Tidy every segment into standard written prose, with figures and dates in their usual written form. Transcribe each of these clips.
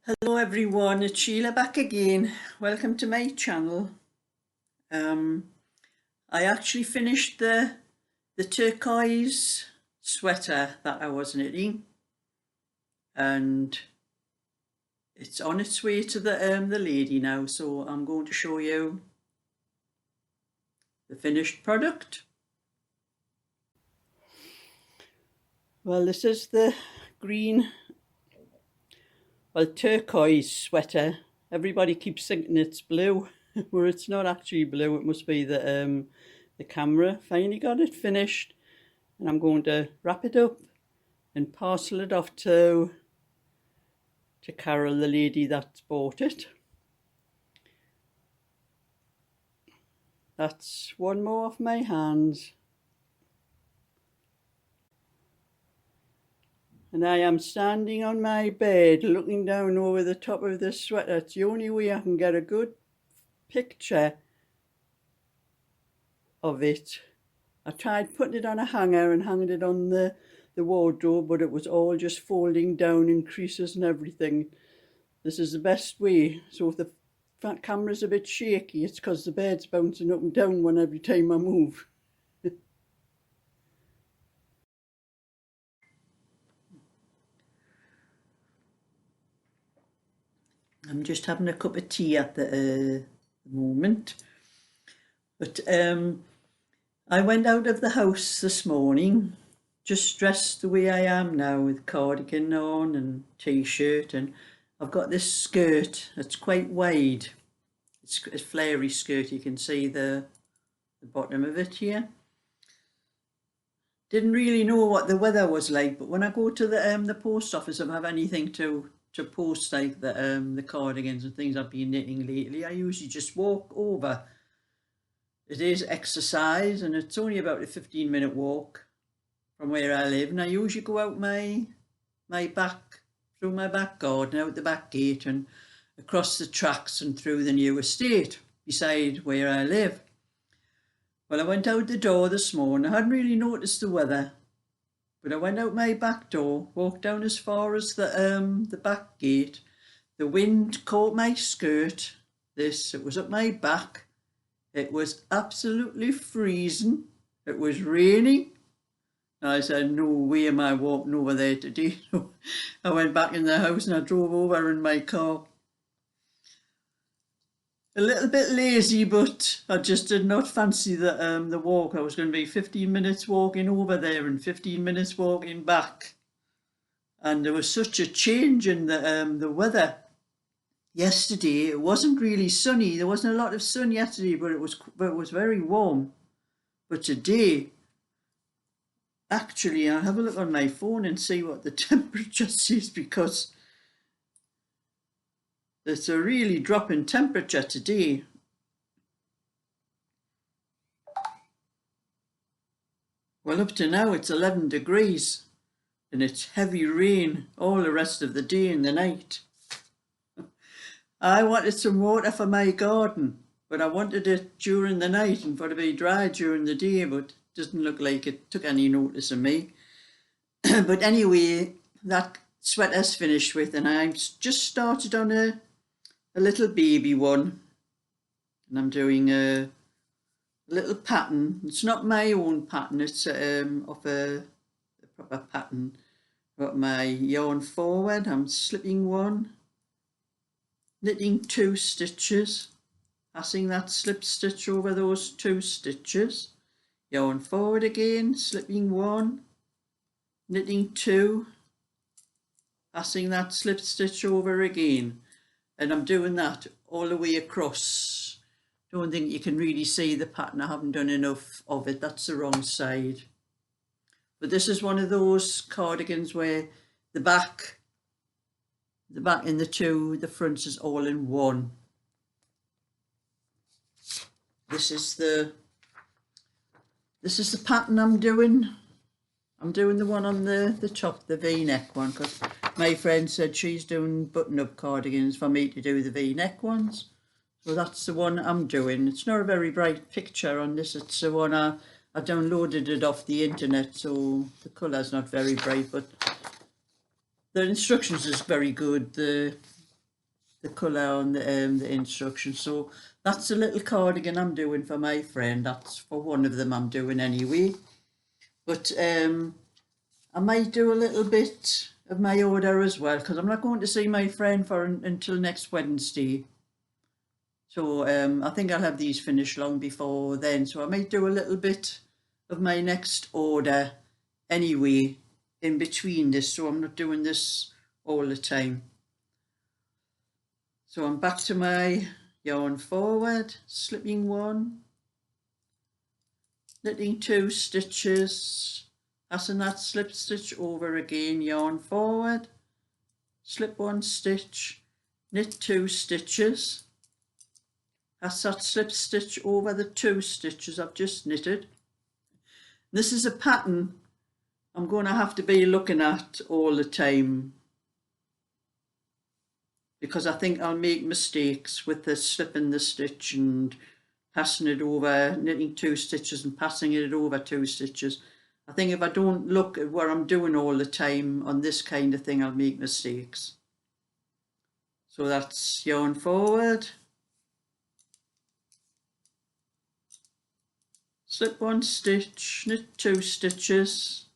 Hello everyone, it's Sheila back again. Welcome to my channel. I actually finished the turquoise sweater that I was knitting, and it's on its way to the lady now, so I'm going to show you the finished product. Well, this is the green, turquoise sweater. Everybody keeps thinking it's blue, where it's not actually blue. It must be the camera. Finally got it finished, and I'm going to wrap it up and parcel it off to Carol, the lady that bought it. That's one more off my hands. And I am standing on my bed looking down over the top of this sweater. It's the only way I can get a good picture of it. I tried putting it on a hanger and hanging it on the wardrobe, but it was all just folding down in creases and everything. This is the best way. So if the camera's a bit shaky, it's because the bed's bouncing up and down every time I move. I'm just having a cup of tea at the moment. But I went out of the house this morning, just dressed the way I am now, with cardigan on and t-shirt, and I've got this skirt that's quite wide. It's a flary skirt. You can see the bottom of it here. Didn't really know what the weather was like, but when I go to the post office, if I have anything to post, like the cardigans and things I've been knitting lately, I usually just walk over. It is exercise, and it's only about a 15-minute walk from where I live, and I usually go out my back, through my back garden, out the back gate and across the tracks and through the new estate beside where I live. Well, I went out the door this morning. I hadn't really noticed the weather, but I went out my back door, walked down as far as the back gate. The wind caught my skirt. It was up my back. It was absolutely freezing. It was raining. I said, no way am I walking over there today. I went back in the house and I drove over in my car. A little bit lazy, but I just did not fancy the walk. I was going to be 15 minutes walking over there and 15 minutes walking back. And there was such a change in the weather. Yesterday it wasn't really sunny. There wasn't a lot of sun yesterday, but it was very warm. But today, actually, I'll have a look on my phone and see what the temperature says, because it's a really drop in temperature today. Well, up to now it's 11 degrees, and it's heavy rain all the rest of the day and the night. I wanted some water for my garden, but I wanted it during the night and for it to be dry during the day, but it doesn't look like it took any notice of me. But anyway, that sweater's finished with, and I've just started on a little baby one, and I'm doing a little pattern. It's not my own pattern, it's of a proper pattern. Got my yarn forward, I'm slipping one, knitting 2 stitches, passing that slip stitch over those 2 stitches, yarn forward again, slipping 1, knitting 2, passing that slip stitch over again, and I'm doing that all the way across. Don't think you can really see the pattern. I haven't done enough of it. That's the wrong side. But this is one of those cardigans where the back and the front is all in one. This is the pattern I'm doing. I'm doing the one on the top, the V-neck one, because my friend said she's doing button-up cardigans for me to do the V-neck ones. So that's the one I'm doing. It's not a very bright picture on this. It's the one I downloaded it off the internet, so the colour's not very bright, but the instructions is very good. The the colour on the instructions. So that's a little cardigan I'm doing for my friend. That's for one of them I'm doing anyway. But I might do a little bit of my order as well, because I'm not going to see my friend until next Wednesday. So I think I'll have these finished long before then. So I might do a little bit of my next order anyway in between this, so I'm not doing this all the time. So I'm back to my yarn forward, slipping 1, knitting 2 stitches, passing that slip stitch over again, yarn forward, slip 1 stitch, knit 2 stitches, pass that slip stitch over the 2 stitches I've just knitted. This is a pattern I'm going to have to be looking at all the time, because I think I'll make mistakes with the slipping the stitch and passing it over, knitting 2 stitches and passing it over 2 stitches. I think if I don't look at what I'm doing all the time on this kind of thing, I'll make mistakes. So that's yarn forward, slip 1 stitch, knit 2 stitches,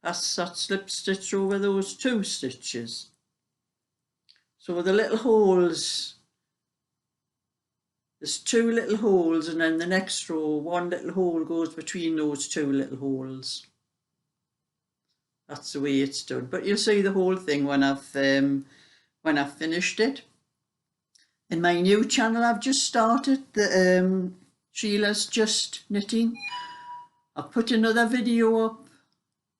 pass that slip stitch over those 2 stitches. So the little holes, there's 2 little holes, and then the next row, 1 little hole goes between those 2 little holes. That's the way it's done. But you'll see the whole thing when I've finished it. In my new channel I've just started, the Sheila's Just Knitting. I've put another video up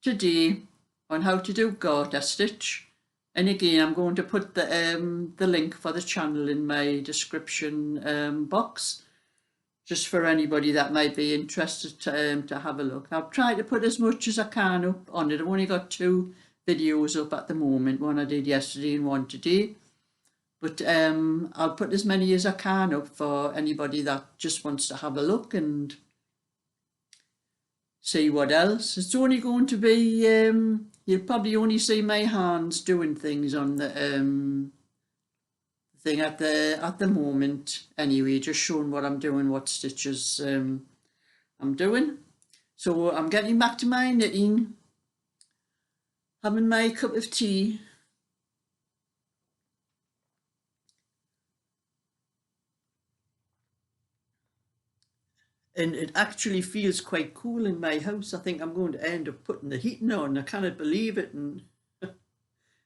today on how to do garter stitch. And again, I'm going to put the link for the channel in my description box, just for anybody that might be interested to have a look. I've tried to put as much as I can up on it. I've only got 2 videos up at the moment, one I did yesterday and one today. But I'll put as many as I can up for anybody that just wants to have a look and see what else. It's only going to be, you'll probably only see my hands doing things on the thing at the moment anyway, just showing what I'm doing, what stitches I'm doing. So I'm getting back to my knitting, having my cup of tea. And it actually feels quite cool in my house. I think I'm going to end up putting the heating on. I cannot believe it, and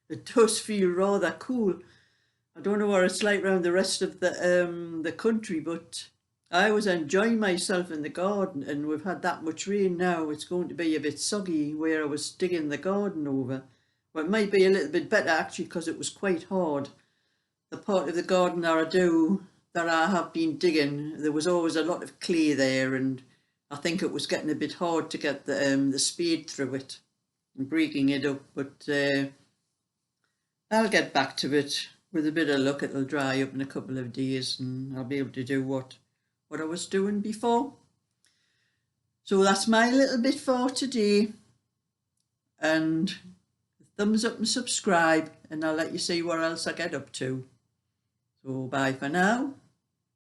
it does feel rather cool. I don't know what it's like around the rest of the country, but I was enjoying myself in the garden, and we've had that much rain now. It's going to be a bit soggy where I was digging the garden over. Well, it might be a little bit better actually, because it was quite hard. The part of the garden that I have been digging, there was always a lot of clay there, and I think it was getting a bit hard to get the spade through it and breaking it up. But I'll get back to it. With a bit of luck, it'll dry up in a couple of days and I'll be able to do what I was doing before. So that's my little bit for today, and thumbs up and subscribe, and I'll let you see what else I get up to. So bye for now.